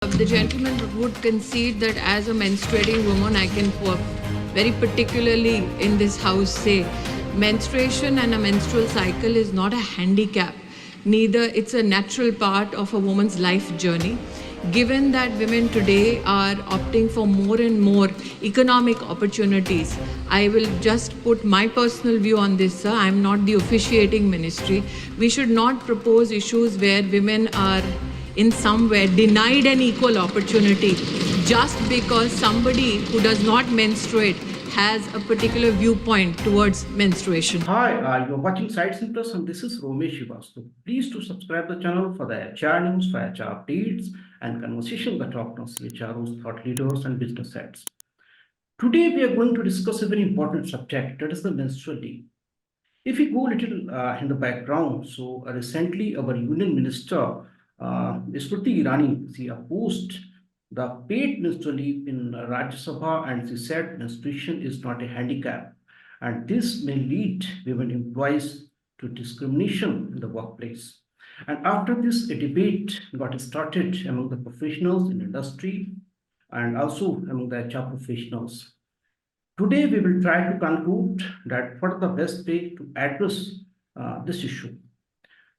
The gentleman would concede that as a menstruating woman, I can very particularly in this house say menstruation and a menstrual cycle is not a handicap. Neither it's a natural part of a woman's life journey. Given that women today are opting for more and more economic opportunities, I will just put my personal view on this, sir. I'm not the officiating ministry. We should not propose issues where women are in some way denied an equal opportunity just because somebody who does not menstruate has a particular viewpoint towards menstruation. Hi, you're watching SightsIn Plus and this is Romesh Shivastu. Please to subscribe the channel for the HR news, for HR updates and conversation with top-notch CHROs, thought leaders and business heads. Today we are going to discuss a very important subject, that is the menstrual leave. If we go a little in the background, so recently our Union Minister Smriti Irani, she opposed the paid menstrual leave in Rajya Sabha and she said menstruation is not a handicap and this may lead women employees to discrimination in the workplace. And after this, a debate got started among the professionals in industry and also among the HR professionals. Today, we will try to conclude that what are the best way to address this issue.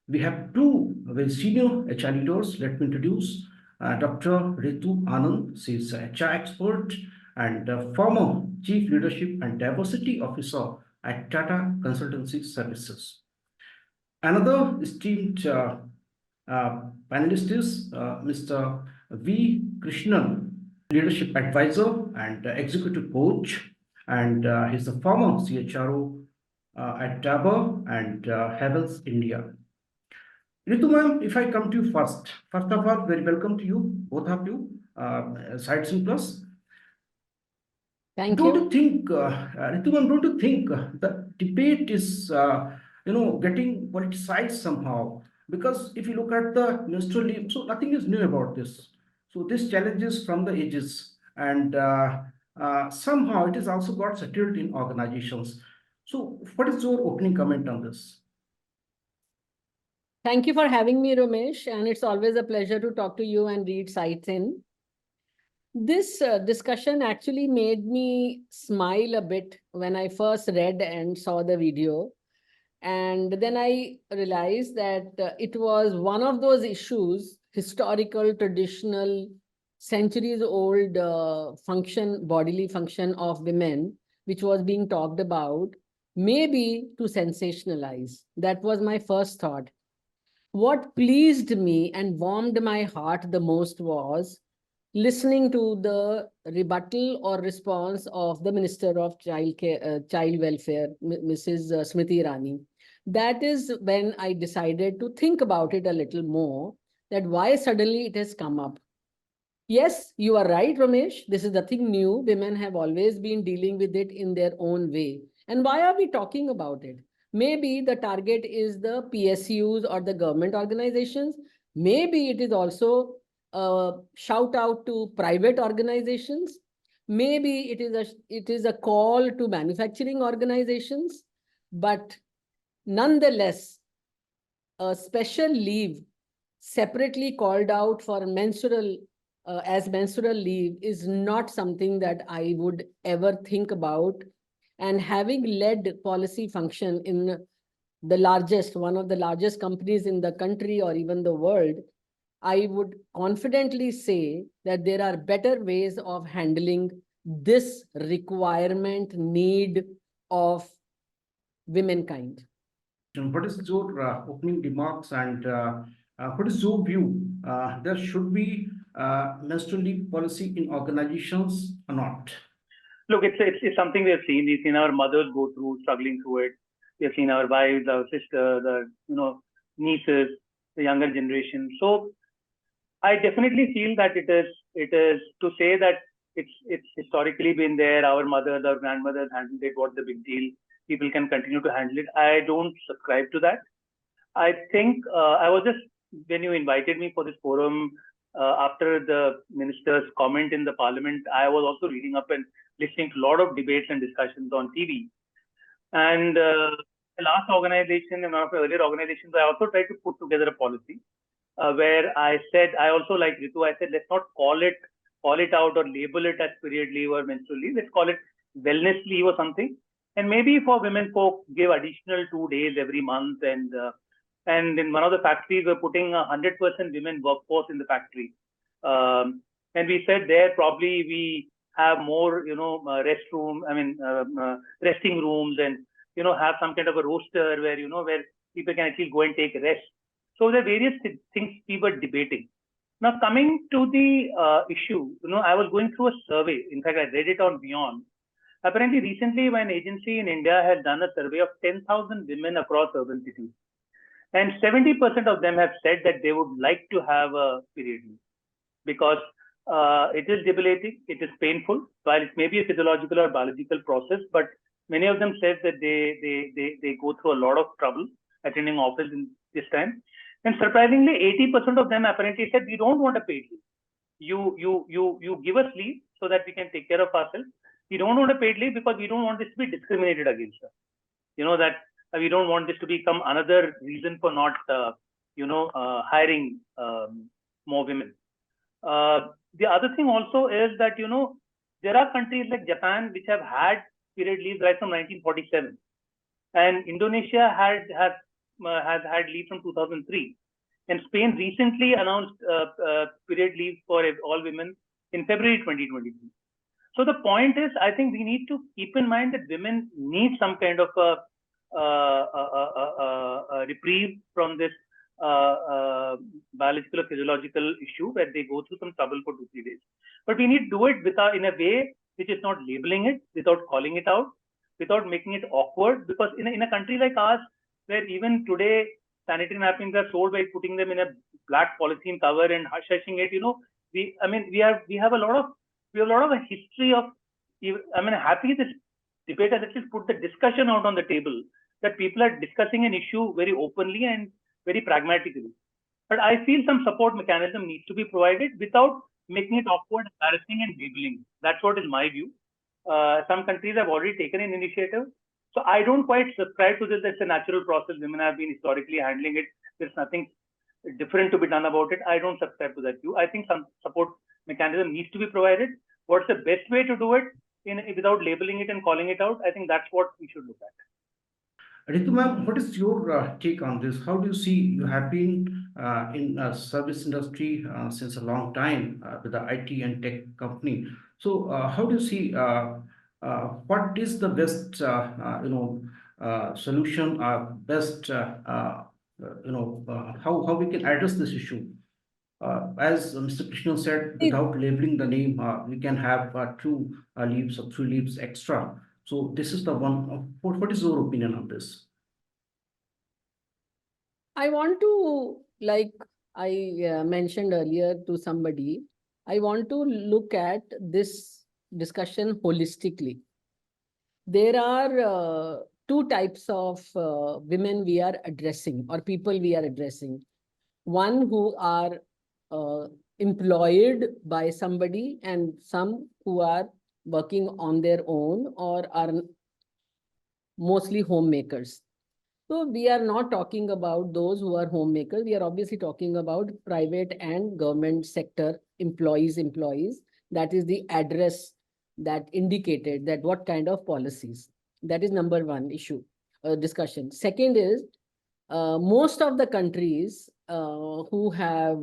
We have two very senior HR leaders. Let me introduce Dr. Ritu Anand. She is a HR expert and former Chief Leadership and Diversity Officer at Tata Consultancy Services. Another esteemed panelist is Mr. V. Krishnan, Leadership Advisor and Executive Coach, and he's the former CHRO at Dabur and Havells, India. Ritu ma'am, if I come to you first of all, very welcome to you, both of you, SightsIn Plus. Thank don't you. You think, Ritu ma'am, don't you think the debate is, getting politicized somehow? Because if you look at the menstrual leave, so nothing is new about this. So this challenges from the ages and somehow it is also got settled in organizations. So what is your opening comment on this? Thank you for having me, Ramesh. And it's always a pleasure to talk to you and read SightsIn. This discussion actually made me smile a bit when I first read and saw the video. And then I realized that it was one of those issues, historical, traditional, centuries-old bodily function of women, which was being talked about, maybe to sensationalize. That was my first thought. What pleased me and warmed my heart the most was listening to the rebuttal or response of the Minister of Child Welfare, Mrs. Smriti Irani. That is when I decided to think about it a little more, that why suddenly it has come up. Yes, you are right, Ramesh. This is nothing new. Women have always been dealing with it in their own way. And why are we talking about it? Maybe the target is the PSUs or the government organizations. Maybe it is also a shout out to private organizations. Maybe it is a call to manufacturing organizations. But nonetheless, a special leave separately called out for menstrual as menstrual leave is not something that I would ever think about. And having led policy function in one of the largest companies in the country or even the world, I would confidently say that there are better ways of handling this requirement need of womankind. What is your opening remarks and what is your view? There should be menstrual leave policy in organizations or not? Look, it's something we have seen. We've seen our mothers go through, struggling through it. We have seen our wives, our sisters, the nieces, the younger generation. So I definitely feel that it is to say that it's historically been there. Our mothers, our grandmothers handled it. What the big deal? People can continue to handle it. I don't subscribe to that. I think I was just, when you invited me for this forum, after the minister's comment in the parliament, I was also reading up and listening to a lot of debates and discussions on TV. And the last organization, and one of the earlier organizations, I also tried to put together a policy. where I said, I also like Ritu, I said, let's not call it out or label it as period leave or menstrual leave. Let's call it wellness leave or something. And maybe for women folk, give additional 2 days every month. And in one of the factories, we're putting 100% women workforce in the factory. And we said there probably we have more, restroom, resting rooms, and, have some kind of a roster where, where people can actually go and take rest. So there are various things we were debating. Now, coming to the issue, I was going through a survey. In fact, I read it on Beyond. Apparently, recently, an agency in India had done a survey of 10,000 women across urban cities. And 70% of them have said that they would like to have a period leave because it is debilitating, it is painful, while it may be a physiological or biological process, but many of them said that they go through a lot of trouble attending office in this time. And surprisingly, 80% of them apparently said, we don't want a paid leave. You give us leave so that we can take care of ourselves. We don't want a paid leave because we don't want this to be discriminated against us. That we don't want this to become another reason for not, hiring more women. The other thing also is that, there are countries like Japan which have had period leave right from 1947. And Indonesia has had leave from 2003. And Spain recently announced period leave for all women in February 2023. So the point is, I think we need to keep in mind that women need some kind of a reprieve from this biological or physiological issue where they go through some trouble for 2-3 days. But we need to do it in a way which is not labeling it, without calling it out, without making it awkward. Because in a country like ours, where even today sanitary napkins are sold by putting them in a black polythene cover and hushing it, we have a lot of a history of. Happy this debate has at least put the discussion out on the table, that people are discussing an issue very openly and very pragmatically. But I feel some support mechanism needs to be provided without making it awkward, embarrassing, and labeling. That's what is my view. Some countries have already taken an initiative. So I don't quite subscribe to this. That's a natural process. Women have been historically handling it. There's nothing different to be done about it. I don't subscribe to that view. I think some support mechanism needs to be provided. What's the best way to do it without labeling it and calling it out? I think that's what we should look at. Ritu ma'am, what is your take on this? How do you see, you have been in service industry since a long time with the IT and tech company. So how do you see what is the best solution, best how we can address this issue? As Mr. Krishnan said, without labeling the name, we can have 2 leaves or 3 leaves extra. So this is the one. What is your opinion on this? I want to, like I mentioned earlier to somebody, I want to look at this discussion holistically. There are 2 types of women we are addressing, or people we are addressing. One who are employed by somebody, and some who are working on their own or are mostly homemakers. So we are not talking about those who are homemakers. We are obviously talking about private and government sector employees. That is the address that indicated that what kind of policies. That is number 1 issue, discussion. Second is, most of the countries who have,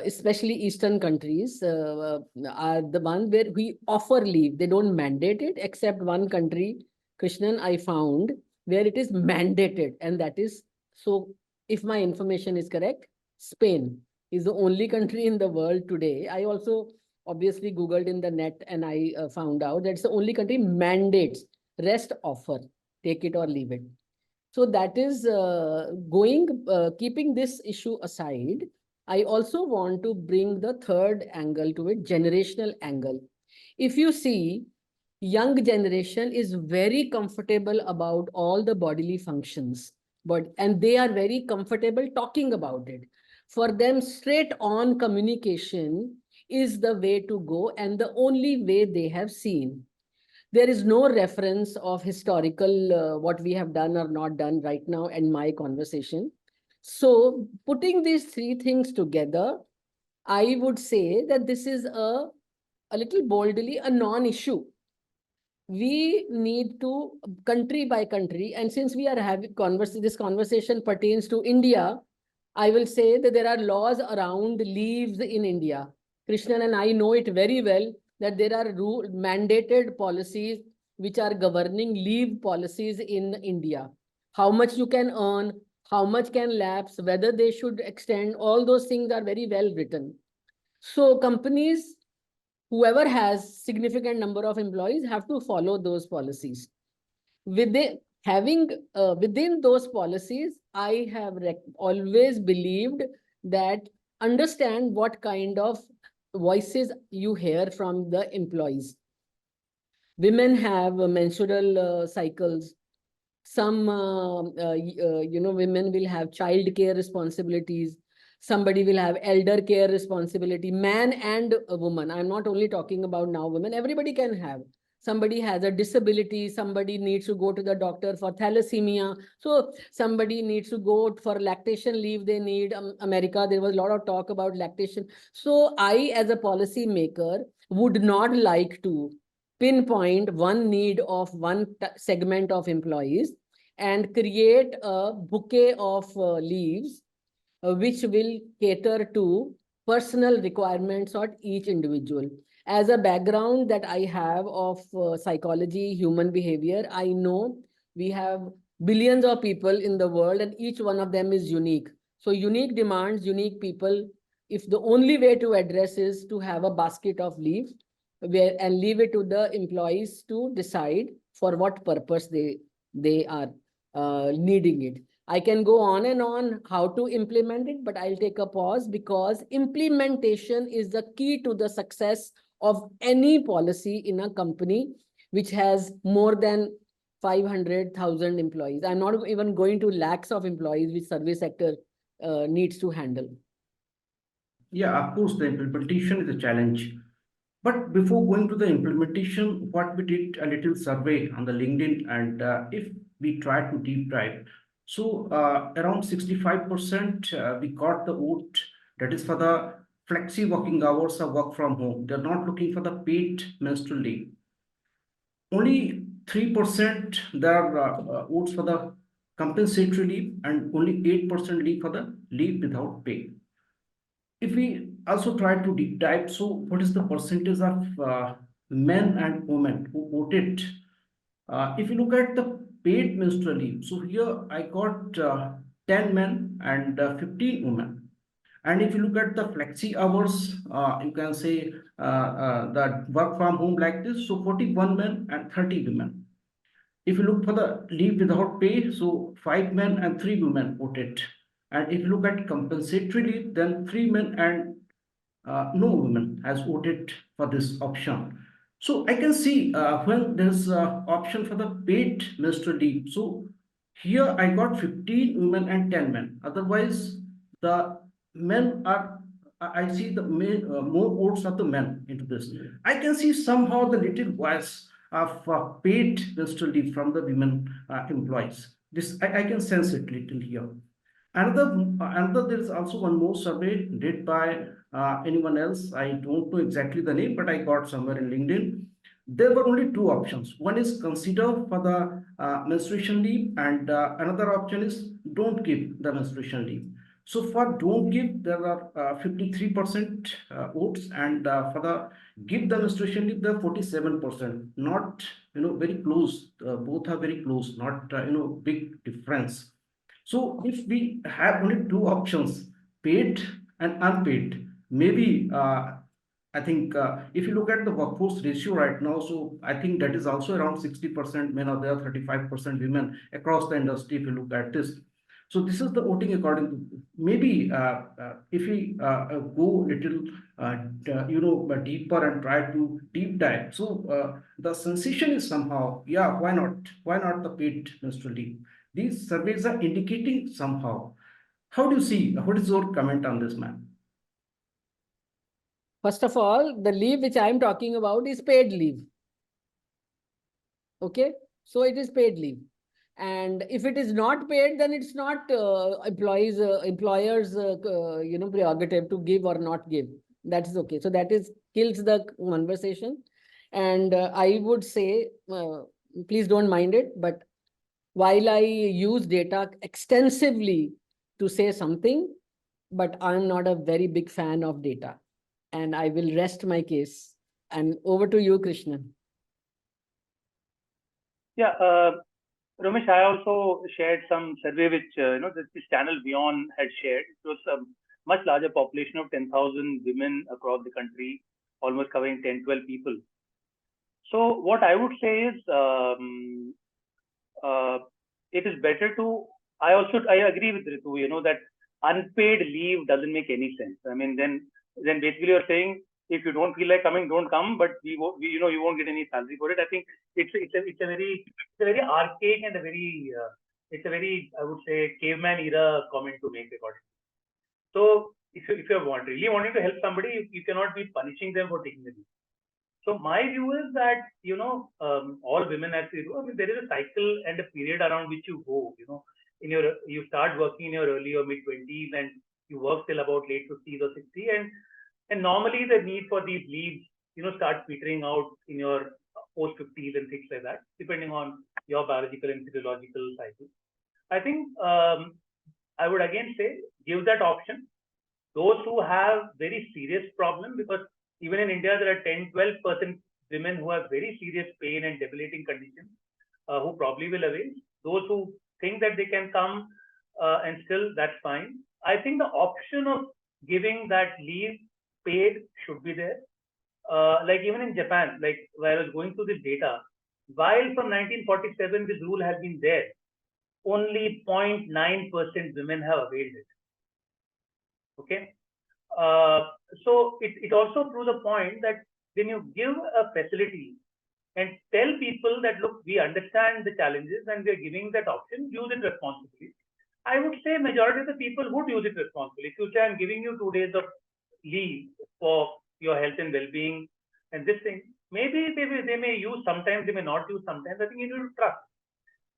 especially Eastern countries, are the one where we offer leave. They don't mandate it, except one country, Krishnan, I found, where it is mandated. And that is, so if my information is correct, Spain is the only country in the world today. I also obviously Googled in the net and I found out that it's the only country mandates, rest offer, take it or leave it. So that is keeping this issue aside, I also want to bring the third angle to it, generational angle. If you see, young generation is very comfortable about all the bodily functions, and they are very comfortable talking about it. For them, straight on communication is the way to go and the only way they have seen. There is no reference of historical what we have done or not done right now in my conversation. So putting these three things together, I would say that this is a little boldly a non-issue. We need to, country by country, and since we are having this conversation pertains to India, I will say that there are laws around leaves in India. Krishnan and I know it very well that there are mandated policies which are governing leave policies in India. How much you can earn, how much can lapse, whether they should extend, all those things are very well written. So companies, whoever has significant number of employees, have to follow those policies. Within those policies, I have always believed that understand what kind of voices you hear from the employees. Women have menstrual cycles. Some women will have child care responsibilities. Somebody will have elder care responsibility, man and a woman. I'm not only talking about now women, everybody can have. Somebody has a disability, somebody needs to go to the doctor for thalassemia, so somebody needs to go for lactation leave, they need America, there was a lot of talk about lactation. So I, as a policy maker, would not like to pinpoint one need of one segment of employees and create a bouquet of leaves which will cater to personal requirements of each individual. As a background that I have of psychology, human behavior, I know we have billions of people in the world and each one of them is unique. So unique demands, unique people. If the only way to address is to have a basket of leave and leave it to the employees to decide for what purpose they are needing it. I can go on and on how to implement it, but I'll take a pause because implementation is the key to the success of any policy in a company which has more than 500,000 employees. I'm not even going to lakhs of employees which service sector needs to handle. Yeah, of course, the implementation is a challenge. But before going to the implementation, what we did a little survey on the LinkedIn, and if we try to deep dive, so around 65% we got the vote that is for the flexi working hours or work from home. They're not looking for the paid menstrual leave. Only 3% there are votes for the compensatory leave, and only 8% leave for the leave without pay. If we also try to deep dive, so what is the percentage of men and women who voted? If you look at the paid menstrual leave, so here I got 10 men and 15 women. And if you look at the flexi hours, you can say the work from home like this, so 41 men and 30 women. If you look for the leave without pay, so 5 men and 3 women voted. And if you look at compensatory leave, then 3 men and no woman has voted for this option. So I can see when there's option for the paid menstrual leave. So here I got 15 women and 10 men. Otherwise, the men are, I see the more votes of the men into this. I can see somehow the little voice of paid menstrual leave from the women employees. This I can sense it little here. Another, there is also one more survey did by anyone else. I don't know exactly the name, but I got somewhere in LinkedIn. There were only two options. One is consider for the menstruation leave, and another option is don't give the menstruation leave. So for don't give, there are 53% votes, and for the give the menstruation leave, there are 47%. Not very close. Both are very close. Not big difference. So if we have only two options, paid and unpaid, maybe I think if you look at the workforce ratio right now, so I think that is also around 60% men are there, 35% women across the industry if you look at this. So this is the voting according to maybe if we go little deeper and try to deep dive. So the sensation is somehow, yeah, why not? Why not the paid menstrual leave? These surveys are indicating somehow. How do you see? What is your comment on this, man? First of all, the leave which I'm talking about is paid leave. Okay, so it is paid leave. And if it is not paid, then it's not employers prerogative to give or not give. That is okay. So that is kills the conversation. And I would say, please don't mind it, but while I use data extensively to say something, but I'm not a very big fan of data, and I will rest my case. And over to you, Krishnan. Yeah, Ramesh, I also shared some survey which this channel Beyond had shared. It was a much larger population of 10,000 women across the country, almost covering 10, 12 people. So what I would say is, it is better to. I agree with Ritu. That unpaid leave doesn't make any sense. I mean, then basically you're saying if you don't feel like coming, don't come, but you won't get any salary for it. I think it's a very archaic and it's a very, I would say, caveman era comment to make according. So if you really wanting to help somebody, you cannot be punishing them for taking the leave. So my view is that all women actually do. I mean, there is a cycle and a period around which you go. You start working in your early or mid-20s and you work till about late 50s or 60, and normally the need for these leaves start petering out in your post 50s and things like that, depending on your biological and physiological cycle. I think I would again say give that option. Those who have very serious problem, because even in India, there are 10-12% women who have very serious pain and debilitating conditions who probably will avail. Those who think that they can come and still, that's fine. I think the option of giving that leave paid should be there. Like even in Japan, like where I was going through this data, while from 1947 this rule has been there, only 0.9% women have availed it. Okay. So it also proves a point that when you give a facility and tell people that, look, we understand the challenges and we are giving that option, use it responsibly. I would say majority of the people would use it responsibly. If you say I'm giving you 2 days of leave for your health and well-being and this thing, maybe they may use sometimes, they may not use sometimes. I think you need to trust.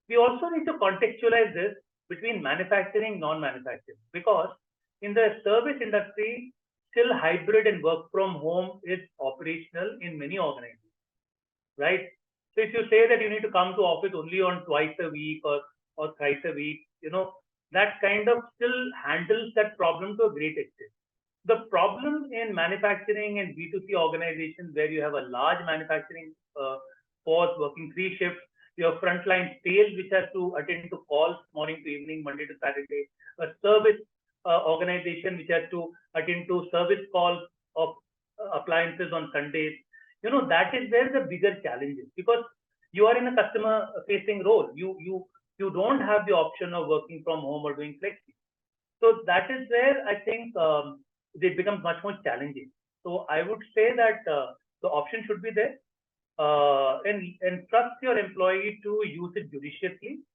We also need to contextualize this between manufacturing, non-manufacturing, because in the service industry, still hybrid and work from home is operational in many organizations, right? So if you say that you need to come to office only on twice a week or thrice a week, that kind of still handles that problem to a great extent. The problem in manufacturing and B2C organizations where you have a large manufacturing force working 3 shifts, your frontline sales which has to attend to calls morning to evening, Monday to Saturday, a service organization which has to attend to service calls of appliances on Sundays. That is where the bigger challenge is, because you are in a customer facing role. You don't have the option of working from home or doing flexi. So that is where I think it becomes much more challenging. So I would say that the option should be there, and trust your employee to use it judiciously.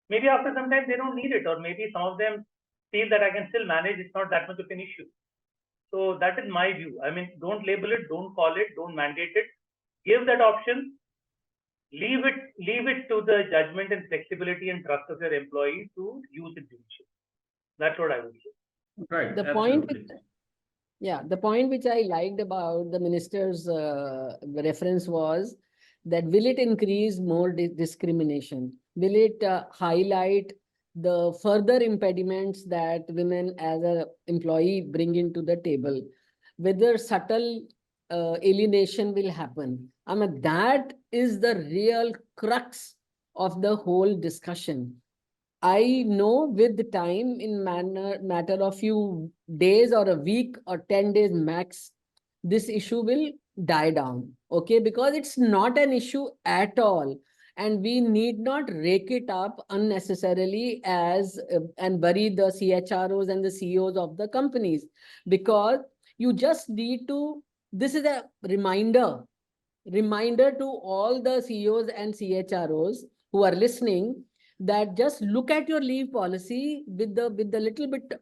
Maybe after some time they don't need it, or maybe some of them feel that I can still manage, it's not that much of an issue. So that is my view. I mean, don't label it, don't call it, don't mandate it. Give that option. Leave it to the judgment and flexibility and trust of your employee to use it judiciously. That's what I would say. Right. The point which I liked about the minister's reference was that will it increase more discrimination? Will it highlight the further impediments that women as an employee bring into the table? Whether subtle alienation will happen. I mean, that is the real crux of the whole discussion. I know with the time, in matter of few days or a week or 10 days max, this issue will die down. Okay, because it's not an issue at all. And we need not rake it up unnecessarily as and bury the CHROs and the CEOs of the companies, because you just need to, this is a reminder to all the CEOs and CHROs who are listening, that just look at your leave policy with the little bit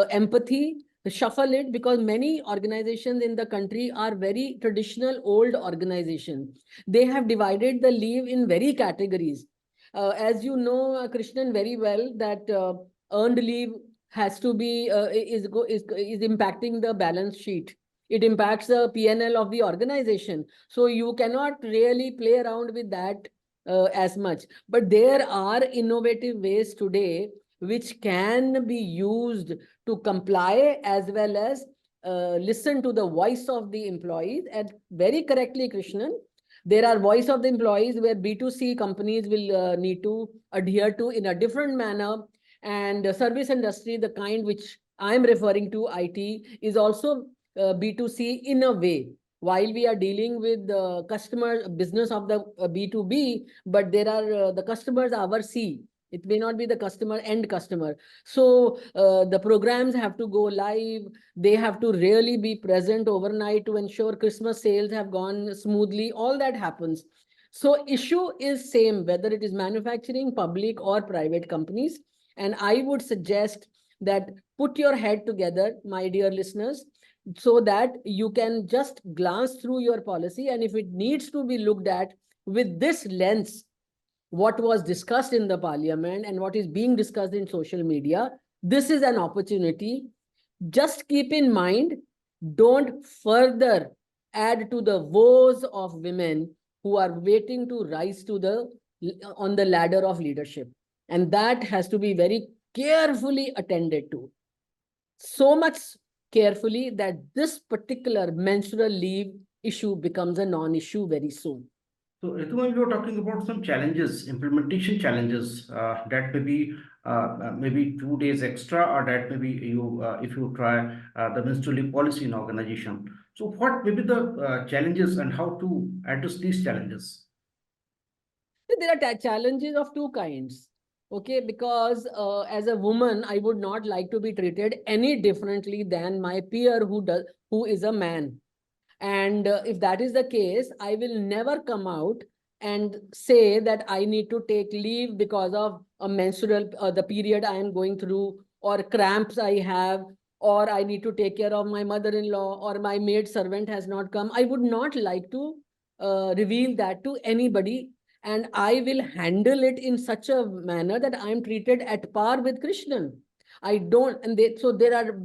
empathy, shuffle it, because many organizations in the country are very traditional old organizations. They have divided the leave in very categories. As you know, Krishnan, very well, that earned leave has to be is impacting the balance sheet. It impacts the PNL of the organization. So you cannot really play around with that as much. But there are innovative ways today which can be used to comply as well as listen to the voice of the employees. And very correctly, Krishnan, there are voice of the employees where B2C companies will need to adhere to in a different manner. And service industry, the kind which I'm referring to, IT, is also B2C in a way. While we are dealing with the customer business of the B2B, but there are the customers are our C. It may not be the customer, end customer. So the programs have to go live. They have to really be present overnight to ensure Christmas sales have gone smoothly. All that happens. So issue is same, whether it is manufacturing, public or private companies. And I would suggest that put your head together, my dear listeners, so that you can just glance through your policy. And if it needs to be looked at with this lens, what was discussed in the parliament and what is being discussed in social media, this is an opportunity. Just keep in mind, don't further add to the woes of women who are waiting to rise to on the ladder of leadership. And that has to be very carefully attended to. So much carefully that this particular menstrual leave issue becomes a non-issue very soon. So, Ritu, you were talking about some challenges, implementation challenges that maybe 2 days extra, or that maybe you if you try the menstrual leave policy in organization. So, what may be the challenges and how to address these challenges? There are challenges of two kinds. Okay, because as a woman, I would not like to be treated any differently than my peer who is a man. And if that is the case, I will never come out and say that I need to take leave because of a menstrual, the period I am going through, or cramps I have, or I need to take care of my mother-in-law, or my maid servant has not come. I would not like to reveal that to anybody. And I will handle it in such a manner that I am treated at par with Krishnan. I don't, and so there are,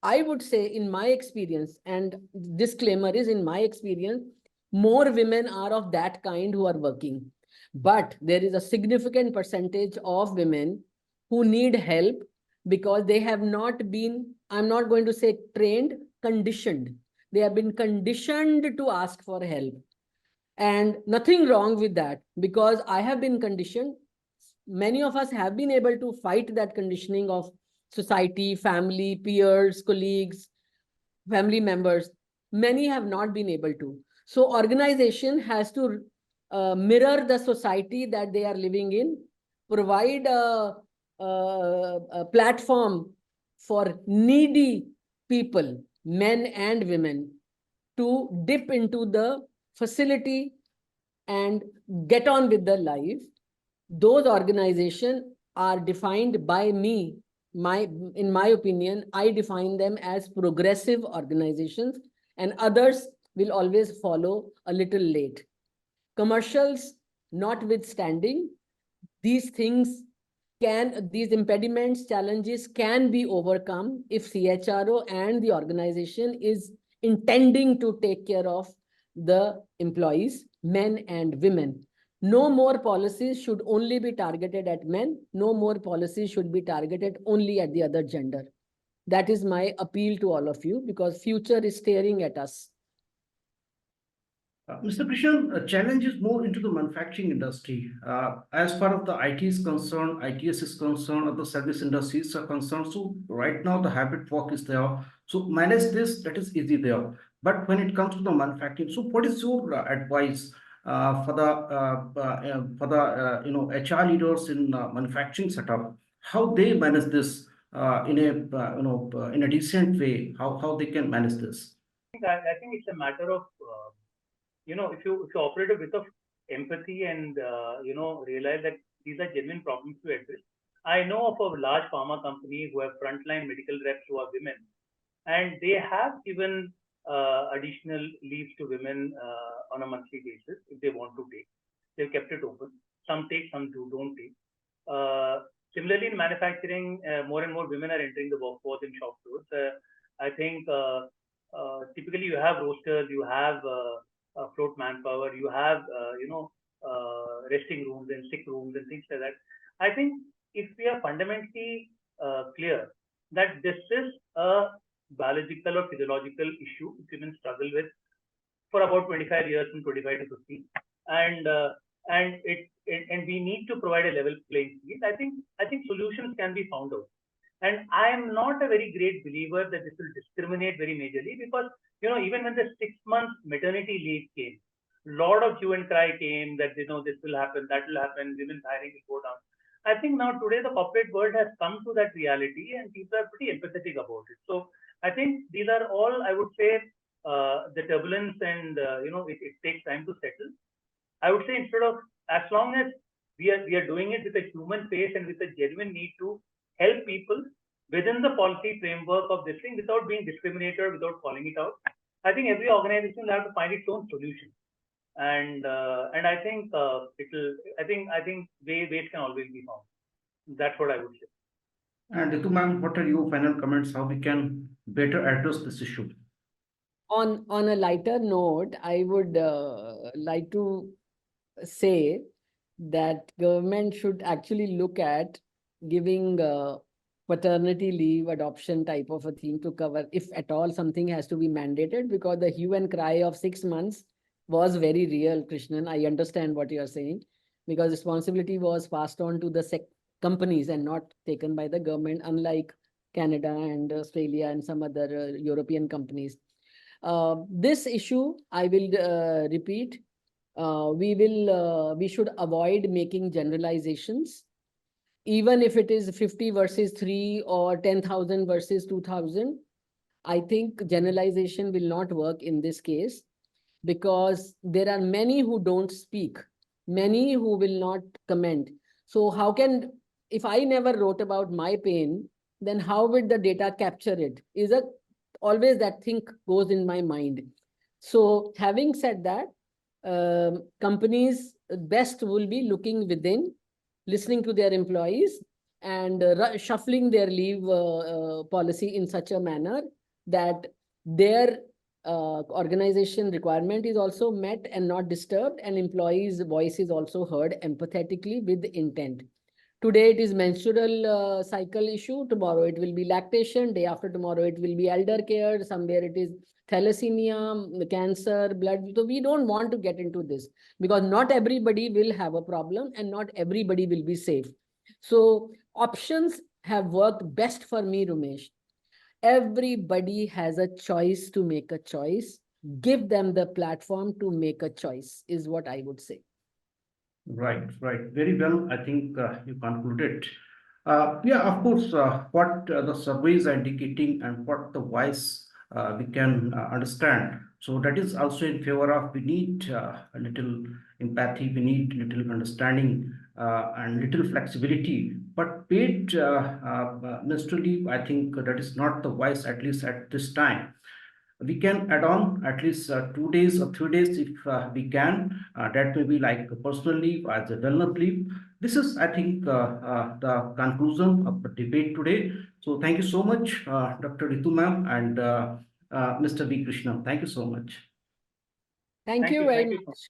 I would say in my experience, and disclaimer is in my experience, more women are of that kind who are working. But there is a significant percentage of women who need help because they have not been, I'm not going to say trained, conditioned. They have been conditioned to ask for help. And nothing wrong with that, because I have been conditioned. Many of us have been able to fight that conditioning of society, family, peers, colleagues, family members. Many have not been able to. So organization has to mirror the society that they are living in, provide a platform for needy people, men and women, to dip into the facility and get on with their life. Those organizations are defined by me. In my opinion, I define them as progressive organizations, and others will always follow a little late. Commercials notwithstanding, these impediments, challenges can be overcome if CHRO and the organization is intending to take care of the employees, men and women. No more policies should only be targeted at men. No more policies should be targeted only at the other gender. That is my appeal to all of you, because future is staring at us. Mr. Krishnan, challenge is more into the manufacturing industry. As far as the IT is concerned, ITS is concerned, or the service industries are concerned. So right now the hybrid work is there. So manage this, that is easy there. But when it comes to the manufacturing, so what is your advice for the HR leaders in manufacturing setup? How they manage this in a decent way? How they can manage this? I think it's a matter of if you operate a bit of empathy and realize that these are genuine problems to address. I know of a large pharma company who have frontline medical reps who are women, and they have given additional leaves to women on a monthly basis if they want to take. They've kept it open. some take, some don't take. Similarly, in manufacturing, more and more women are entering the workforce in shop floors. I think typically you have roasters, you have float manpower, you have resting rooms and sick rooms and things like that. I think if we are fundamentally clear that this is a biological or physiological issue which women struggle with for about 25 years, from 25 to 50, and we need to provide a level playing field. I think solutions can be found out. And I am not a very great believer that this will discriminate very majorly, because even when the 6 months maternity leave came, a lot of hue and cry came that this will happen, that will happen, women's hiring will go down. I think now today the corporate world has come to that reality and people are pretty empathetic about it. So I think these are all, I would say, the turbulence, and it takes time to settle. I would say, instead of, as long as we are doing it with a human face and with a genuine need to help people within the policy framework of this thing, without being discriminator, without calling it out, I think every organization will have to find its own solution. And I think I think ways can always be found. That's what I would say. And Ritu ma'am, what are your final comments? How we can better address this issue? On a lighter note, I would like to say that government should actually look at giving paternity leave, adoption type of a thing to cover, if at all something has to be mandated, because the hue and cry of 6 months was very real, Krishnan. I understand what you are saying, because responsibility was passed on to the companies and not taken by the government, unlike Canada and Australia and some other European companies. This issue, I will repeat, we should avoid making generalizations, even if it is 50 versus 3 or 10,000 versus 2,000. I think generalization will not work in this case, because there are many who don't speak, many who will not comment. So how can, if I never wrote about my pain, then how would the data capture it? Always that thing goes in my mind. So having said that, companies best will be looking within, listening to their employees, and shuffling their leave policy in such a manner that their organization requirement is also met and not disturbed, and employees' voice is also heard empathetically with intent. Today it is menstrual cycle issue, tomorrow it will be lactation, day after tomorrow it will be elder care, somewhere it is thalassemia, cancer, blood. So we don't want to get into this, because not everybody will have a problem and not everybody will be safe. So options have worked best for me, Ramesh. Everybody has a choice to make a choice. Give them the platform to make a choice, is what I would say. Right. Very well. I think you concluded. Yeah, of course, what the surveys are indicating and what the voice we can understand. So that is also in favor of, we need a little empathy, we need little understanding and little flexibility. But paid menstrual leave, I think that is not the voice, at least at this time. We can add on at least 2 days or 3 days if we can. That may be like a personal leave as a wellness leave. This is, I think, the conclusion of the debate today. So thank you so much, Dr. Ritu ma'am and Mr. V. Krishnan. Thank you so much. Thank you very much.